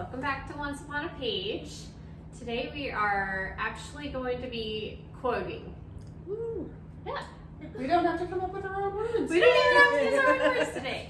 Welcome back to Once Upon a Page. Today we are actually going to be quoting. Woo. Yeah. We don't have to come up with our own words. We don't even have to use our own words today.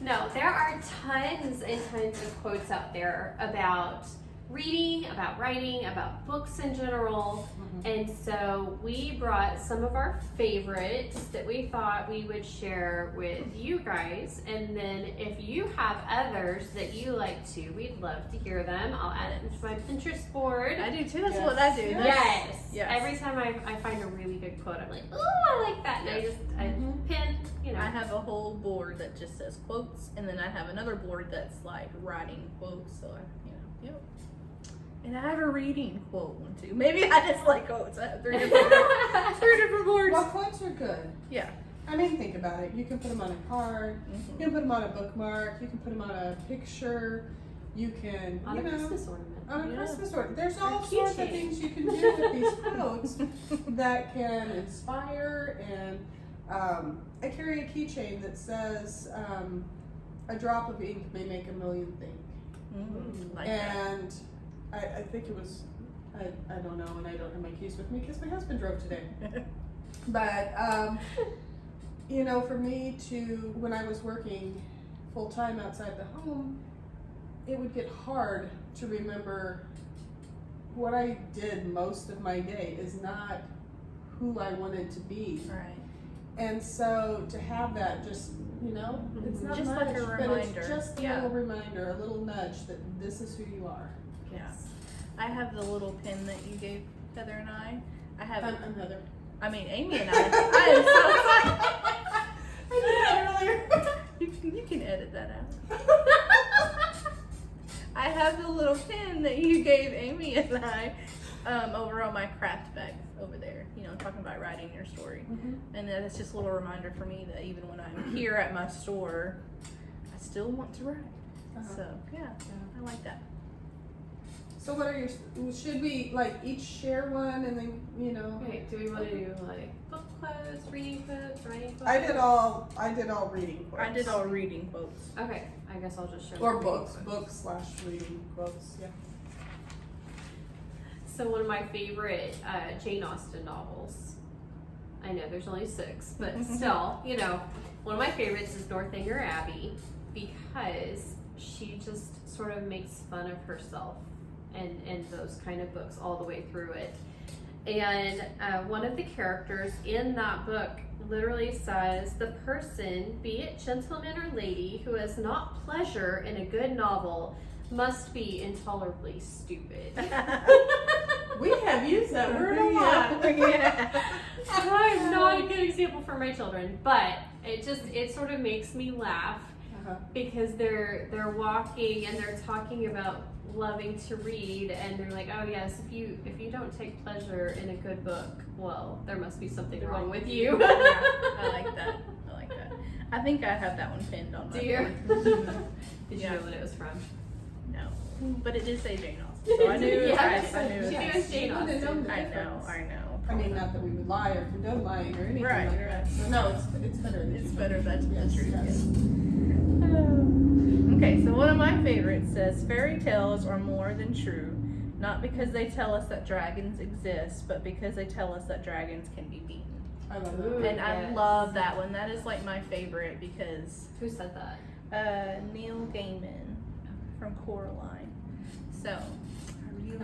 No, there are tons and tons of quotes out there about reading, about writing, about books in general. And so we brought some of our favorites that we thought we would share with you guys. And then if you have others that you like too, we'd love to hear them. I'll add it into my Pinterest board. I do too. That's Yes. what I do. Yes. Yes. Every time I find a really good quote, I'm like, oh, I like that. And I pin, you know. I have a whole board that just says quotes, and then I have another board that's like writing quotes. So yep. And I have a reading quote one too. Maybe I just like quotes. I have three different boards. Well, quotes are good. Yeah. I mean, think about it. You can put them on a card. You can put them on a bookmark. You can put them on a picture. You can, on a Christmas ornament. on a Yeah. Christmas ornament. There's Or all a sorts of keychain. things you can do with these quotes that can inspire. And I carry a keychain that says, "A drop of ink may make a million think." Like that. And I think it was, I don't know, and I don't have my keys with me because my husband drove today. But, you know, for me to, when I was working full time outside the home, it would get hard to remember what I did most of my day is not who I wanted to be. Right. And so to have that just, you know, it's not Just much, like a but reminder. it's just a Yeah. little reminder, a little nudge that this is who you are. Yes. I have the little pin that you gave Heather and I. I have. I'm Heather. I mean, Amy and I. I did that earlier. am so excited. You can edit that out. I have the little pin that you gave Amy and I over on my craft bag over there. You know, talking about writing your story. And then it's just a little reminder for me that even when I'm here at my store, I still want to write. So, yeah, I like that. So what are your, should we like each share one and then, you know? Okay, do we want to do like book quotes, reading quotes, writing quotes? I did all reading quotes. I did all reading quotes. Okay, I guess I'll just show Or the reading books, quotes. /reading quotes, yeah. So one of my favorite Jane Austen novels. I know there's only 6, but still, you know, one of my favorites is Northanger Abbey because she just sort of makes fun of herself and those kind of books all the way through it. And one of the characters in that book literally says, the person, be it gentleman or lady, who has not pleasure in a good novel must be intolerably stupid. We have used that word a lot. Yeah. I'm not a good example for my children, but it sort of makes me laugh because they're walking and they're talking about loving to read, and they're like, oh yes, if you don't take pleasure in a good book, well, there must be something wrong with you. I like that. I think I have that one pinned on my Do you? board. Did you know what it was from? No, but it did say Jane Austen, so I knew. Yes. I knew. She it. knew it's Jane You would've Austen. known the I difference. know. I mean, not that we would lie or condone lying or anything Right, like that. right. So, no, it's better. That It's you better know. that's Yes, the truth. yes. Okay, so one of my favorites says, fairy tales are more than true, not because they tell us that dragons exist, but because they tell us that dragons can be beaten. I love Ooh. that. And I Yes. love that one. That is like my favorite because Who said that? Neil Gaiman from Coraline. So I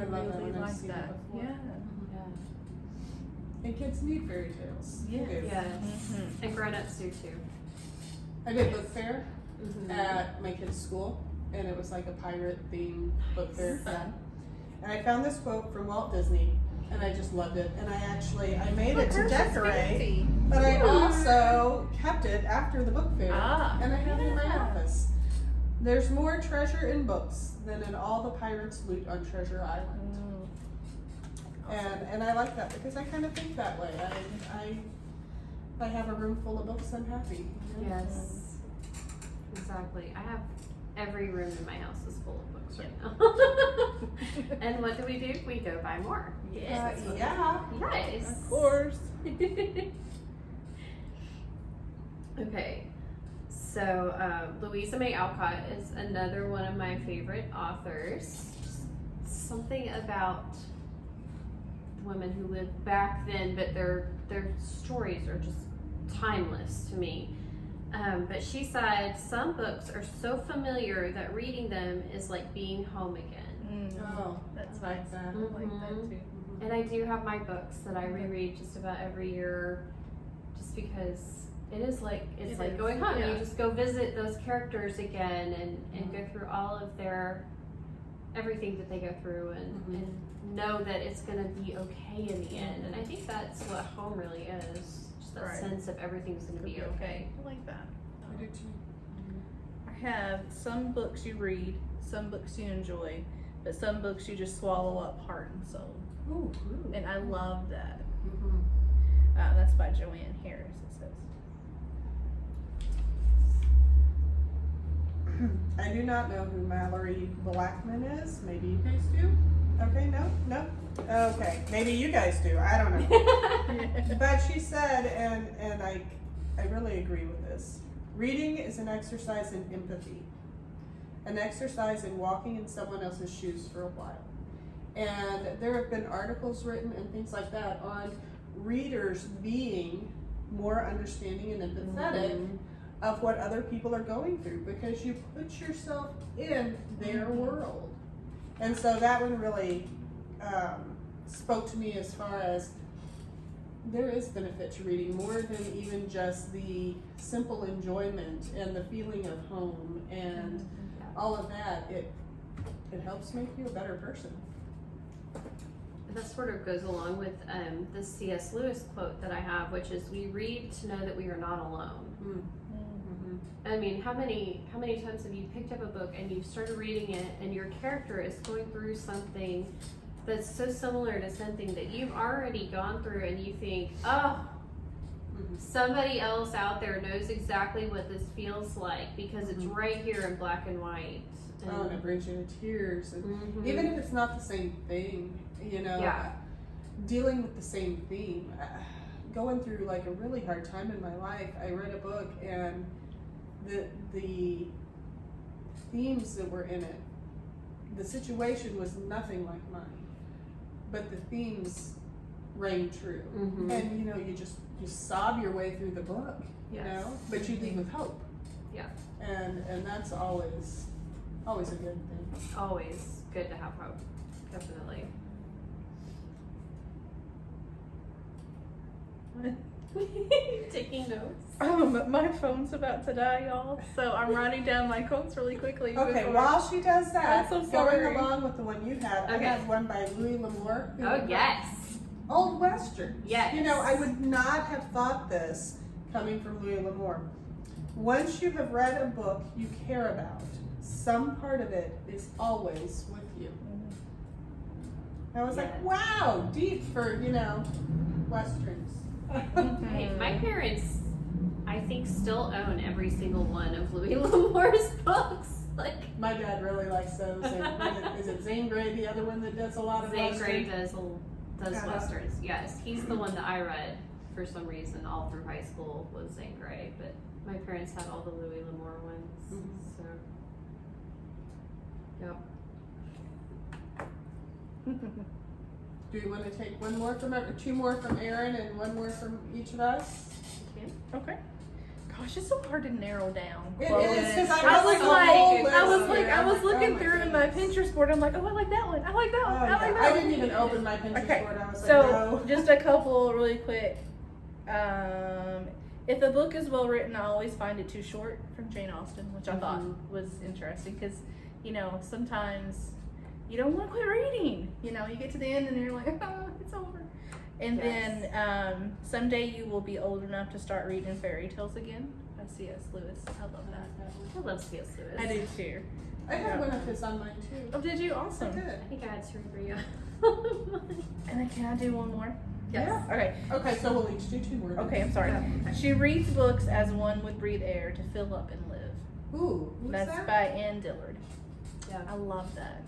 I love that really one. I've like seen that. it before. Yeah. And kids need fairy tales. Yes. They do. Yes. Mhm. And grown-ups do too. I did book fair Mhm. at my kid's school, and it was like a pirate themed book fair. Fun. And I found this quote from Walt Disney, and I just loved it. And I made Look, it to hers is decorate, fancy. but I Ooh. also kept it after the book fair, Ah, and I have it in my yeah. office. There's more treasure in books than in all the pirates' loot on Treasure Island. And I like that because I kind of think that way. I have a room full of books. I'm happy. you know? Yes. Exactly. I have every room in my house is full of books right now. And what do? We go buy more. Yes. Yeah. Yes. Of course. Okay. So Louisa May Alcott is another one of my favorite authors. Just something about women who lived back then, but their stories are just timeless to me. But she said some books are so familiar that reading them is like being home again. Oh, That's I like nice. that. I like that Mhm. too. And I do have my books that I reread just about every year, just because it is like it's It like is, going home. yeah. You just go visit those characters again and go through all of their everything that they go through and know that it's gonna be okay in the end. And I think that's what home really is. Just that Right. sense of everything's gonna be okay. I like that. I do too. I have some books you read, some books you enjoy, but some books you just swallow up heart and soul. Ooh. And I love that. Mhm. That's by Joanne Harris, it says. I do not know who Mallory Blackman is. Maybe you guys do. Okay, no. Okay, maybe you guys do. I don't know. But she said, and I really agree with this. Reading is an exercise in empathy, an exercise in walking in someone else's shoes for a while. And there have been articles written and things like that on readers being more understanding and empathetic of what other people are going through because you put yourself in their world. And so that one really spoke to me as far as there is benefit to reading more than even just the simple enjoyment and the feeling of home and all of that. It helps make you a better person. And that sort of goes along with the C.S. Lewis quote that I have, which is, "We read to know that we are not alone." I mean, how many times have you picked up a book and you've started reading it and your character is going through something that's so similar to something that you've already gone through and you think, oh, somebody else out there knows exactly what this feels like because it's right here in black and white. And it brings you to tears. And Mhm. even if it's not the same thing, Yeah. dealing with the same theme. Going through like a really hard time in my life, I read a book and the themes that were in it, the situation was nothing like mine, but the themes rang true. Mhm. And you sob your way through the book, Yes. but you leave with hope. Yeah. And that's always a good thing. Always good to have hope, definitely. Taking notes. My phone's about to die, y'all. So I'm writing down my quotes really quickly. Okay, before- while she does that, I'm so sorry. going along with the one you had, I Okay. had one by Louis L'Amour. Oh yes. Old Westerns. Yes. I would not have thought this coming from Louis L'Amour. Once you have read a book you care about, some part of it is always with you. I was like, Yes. wow, deep for, Westerns. Hey, my parents, I think, still own every single one of Louis L'Amour's books. Like My dad really likes those. And is it Zane Grey, the other one that does a lot of Zane Grey Westerns? does Uh-huh. westerns. Yes, he's the one that I read for some reason all through high school was Zane Grey, but my parents had all the Louis L'Amour ones. Mhm. So, yep. Do you want to take one more from two more from Erin and one more from each of us? Okay. Gosh, it's so hard to narrow down. It quotes. is, 'cause I was like, I was Oh looking my through in my goodness. Pinterest board. I'm like, oh, I like that one. I like that Oh, one. I yeah. like that I one. didn't even open my Pinterest Okay, board. I was so like, no. just a couple really quick. If a book is well written, I always find it too short, from Jane Austen, which I thought was interesting because, sometimes you don't want to quit reading. You get to the end and you're like, oh, it's over. And Yes. then someday you will be old enough to start reading fairy tales again by C.S. Lewis. I love that. I love C.S. Lewis. I do too. I had one of his on mine too. Oh, did you? I Awesome. did. I think I had two or three. And then can I do one more? Yes. Okay. Okay, so we'll each do two more. then. Okay, I'm sorry. Yeah. She reads books as one would breathe air to fill up and live. Ooh, who's That's that? by Anne Dillard. Yeah. I love that.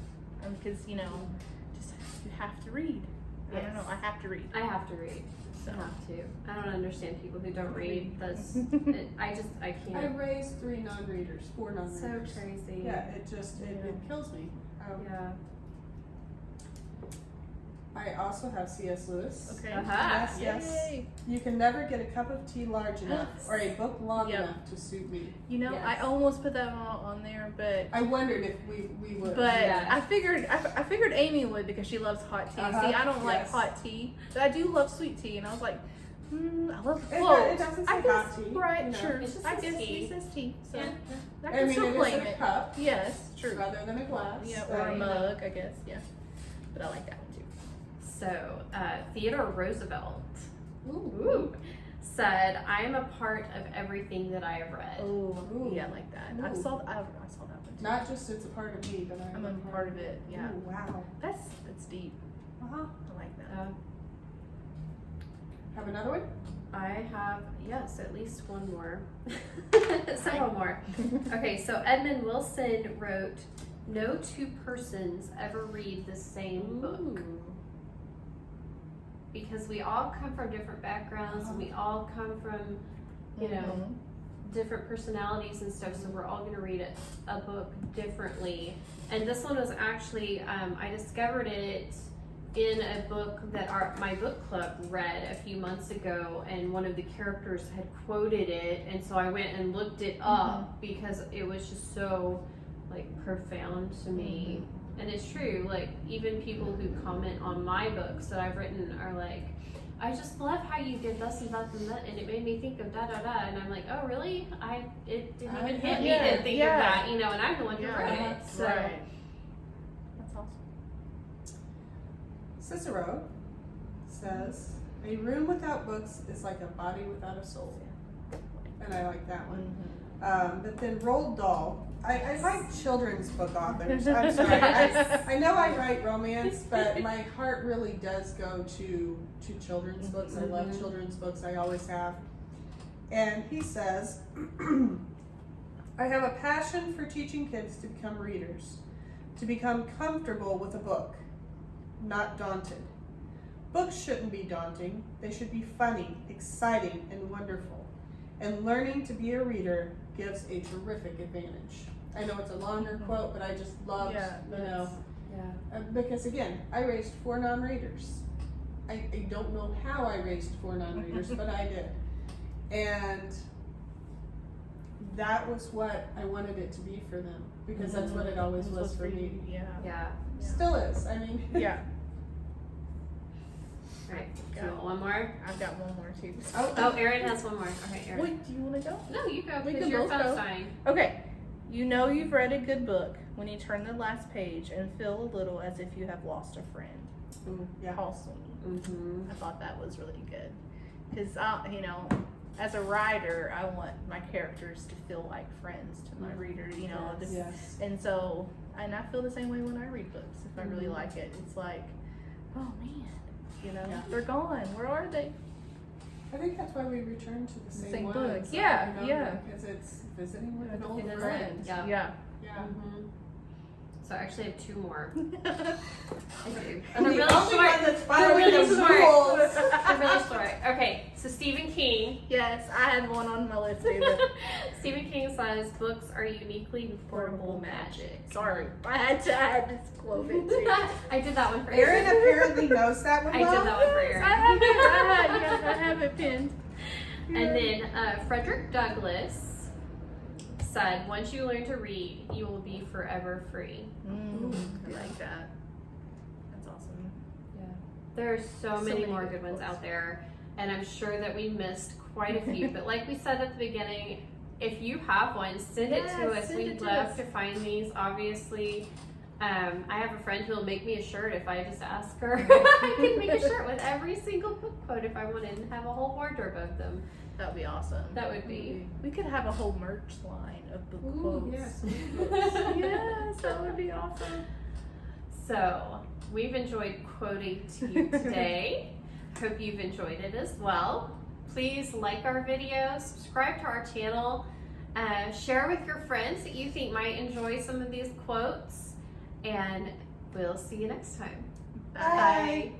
Because, just you have to read. I don't Yes. know. I have to read. I have to read. So. I have to. I don't understand people who don't read. That's I I can't. raised 4 non-readers. So crazy. Yeah, it just it kills me. Yeah. I also have C.S. Lewis. Okay. Aha. Yes. Yay. You can never get a cup of tea large enough or a book long Yep. enough to suit me. You know, I Yes. almost put that on there, but I wondered if we would. But Yeah. I figured Amy would because she loves hot tea. Uh-huh, See, I don't like yes. hot tea, but I do love sweet tea, and I was like, I love It quotes. doesn't I say guess, hot tea. right? you know. Sure. It's just I says guess tea. it says tea, so Yeah. I I can mean, still it is claim in a it. cup Yes, true. rather than a glass. Yeah, so, or a you know. mug, I guess. Yeah, but I like that one too. So Theodore Roosevelt Ooh. said, "I am a part of everything that I have read." Oh, Ooh. yeah, I like that. I Ooh. saw that one too. Not just it's a part of me, but I'm a part of it. Yeah, Ooh, wow. that's deep. Uh-huh. I like that. Have another one? I have, yes, at least one more. Several more. Okay, so Edmund Wilson wrote, "No two persons ever read the same book." Because we all come from different backgrounds and we all come from, you know, Mhm. different personalities and stuff, so we're all going to read a book differently. And this one was actually, I discovered it in a book that my book club read a few months ago, and one of the characters had quoted it, and so I went and looked it up because it was just so like profound to me. And it's true, like even people who comment on my books that I've written are like, "I just love how you did this and that and that, and it made me think of da da da." And I'm like, "Oh really? It didn't even hit me to think of that, you know." And I'm the one who wrote it, so Right. That's awesome. Cicero says, "A room without books is like a body without a soul." And I like that one. But then Roald Dahl. I like children's book authors. I'm sorry. I know I write romance, but my heart really does go to children's books. I love children's books. I always have. And he says, "I have a passion for teaching kids to become readers, to become comfortable with a book, not daunted. Books shouldn't be daunting. They should be funny, exciting, and wonderful. And learning to be a reader gives a terrific advantage." I know it's a longer quote, but I just love, because again, I raised 4 non-readers. I don't know how I raised 4 non-readers, but I did. And that was what I wanted it to be for them, because that's what it always was for me. Yeah. Still is. I mean, Yeah. Alright, do you want one more? I've got one more too. Oh, Erin has one more. Okay, Erin. Wait, do you want to go? No, you go, We because can your both phone's go. dying. Okay. You know you've read a good book when you turn the last page and feel a little as if you have lost a friend. yeah. Paul Sweeney. Mm-hmm. I thought that was really good. Because, you know, as a writer, I want my characters to feel like friends to my reader, you know. Yes. And so, and I feel the same way when I read books. If I really like it, it's like, oh man, you know, they're gone. Where are they? I think that's why we return to the same Same ones. book. over Yeah, and over, yeah. Because it's visiting with an old It is. friend. Yeah. Yeah. Yeah. Mm-hmm. So I actually have 2 more. I do. And And they're the really only short. one that's They're following really the short. rules. They're really short. Okay, so Stephen King. Yes, I had one on my list too. But Stephen King says books are uniquely portable magic. sorry, I had to quote it too. I did that one for Erin Erin. apparently knows that one I did well. that one for Yes, Erin. I have it pinned. And then Frederick Douglass said, "Once you learn to read, you will be forever free." I like that. That's awesome. There are so many many more good good ones books. out there, and I'm sure that we missed quite a few. But like we said at the beginning, if you have one, send it to Yes, us. send We'd it to love us. to find these. Obviously, I have a friend who'll make me a shirt if I just ask her. I can make a shirt with every single book quote if I wanted and have a whole wardrobe of them. That would be awesome. That would be. We could have a whole merch line of book Ooh, quotes. yes. Yes, that would be awesome. So, we've enjoyed quoting to you today. Hope you've enjoyed it as well. Please like our videos, subscribe to our channel, share with your friends that you think might enjoy some of these quotes, and we'll see you next time. Bye.